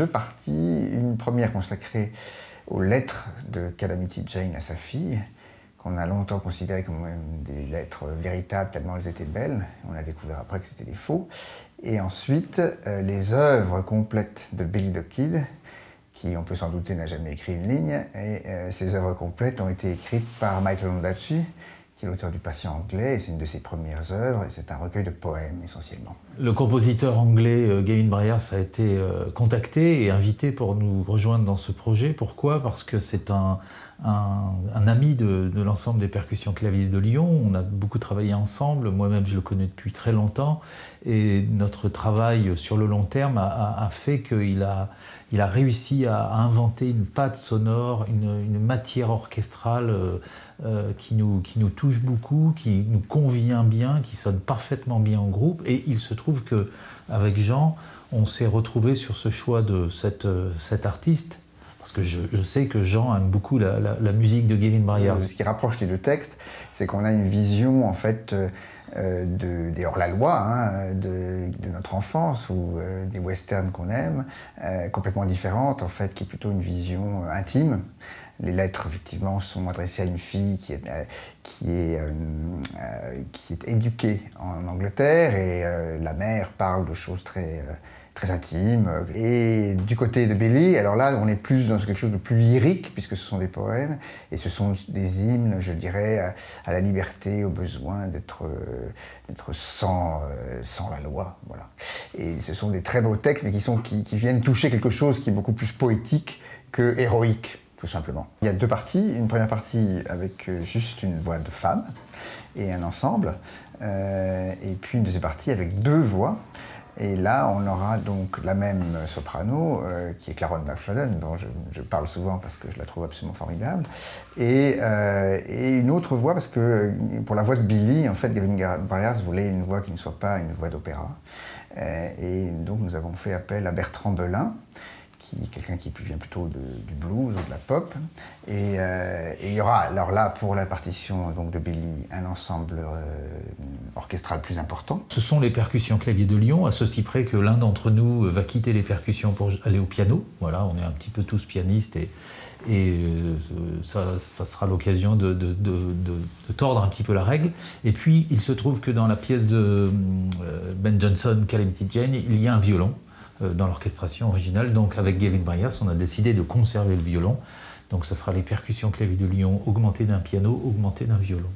deux parties. Une première consacrée aux lettres de Calamity Jane à sa fille, qu'on a longtemps considérées comme des lettres véritables tellement elles étaient belles. On a découvert après que c'était des faux. Et ensuite, les œuvres complètes de Billy the Kid, qui, on peut s'en douter, n'a jamais écrit une ligne. Et ces œuvres complètes ont été écrites par Michael Ondaatje, qui est l'auteur du Patient anglais, et c'est une de ses premières œuvres, et c'est un recueil de poèmes essentiellement. Le compositeur anglais Gavin Bryars a été contacté et invité pour nous rejoindre dans ce projet. Pourquoi? Parce que c'est un ami de l'ensemble des percussions claviers de Lyon. On a beaucoup travaillé ensemble, moi-même je le connais depuis très longtemps, et notre travail sur le long terme a fait qu'il a réussi à inventer une patte sonore, une matière orchestrale qui nous touche beaucoup, qui nous convient bien, qui sonne parfaitement bien en groupe. Et il se trouve qu'avec Jean, on s'est retrouvé sur ce choix de cet artiste, parce que je sais que Jean aime beaucoup la musique de Gavin Bryars. Ce qui rapproche les deux textes, c'est qu'on a une vision en fait des hors-la-loi, hein, de notre enfance ou des westerns qu'on aime, complètement différente en fait, qui est plutôt une vision intime. Les lettres, effectivement, sont adressées à une fille qui est éduquée en Angleterre, et la mère parle de choses très intimes. Et du côté de Billy, alors là, on est plus dans quelque chose de plus lyrique, puisque ce sont des poèmes, et ce sont des hymnes, je dirais, à la liberté, au besoin d'être sans la loi. Voilà. Et ce sont des très beaux textes, mais qui viennent toucher quelque chose qui est beaucoup plus poétique que héroïque, tout simplement. Il y a deux parties. Une première partie avec juste une voix de femme et un ensemble, et puis une deuxième partie avec deux voix. Et là, on aura donc la même soprano, qui est Claron McFadden, dont je parle souvent parce que je la trouve absolument formidable, et une autre voix, parce que pour la voix de Billy, en fait, Gavin Bryars voulait une voix qui ne soit pas une voix d'opéra. Et donc nous avons fait appel à Bertrand Belin, qui est quelqu'un qui vient plutôt du blues ou de la pop. Et il y aura, alors là, pour la partition donc, de Billy, un ensemble orchestral plus important. Ce sont les percussions claviers de Lyon, à ceci près que l'un d'entre nous va quitter les percussions pour aller au piano. Voilà, on est un petit peu tous pianistes, et ça sera l'occasion de tordre un petit peu la règle. Et puis, il se trouve que dans la pièce de Ben Jonson, Calamity Jane, il y a un violon dans l'orchestration originale. Donc avec Gavin Bryars, on a décidé de conserver le violon. Donc ce sera les percussions claviers de Lyon augmentées d'un piano, augmentées d'un violon.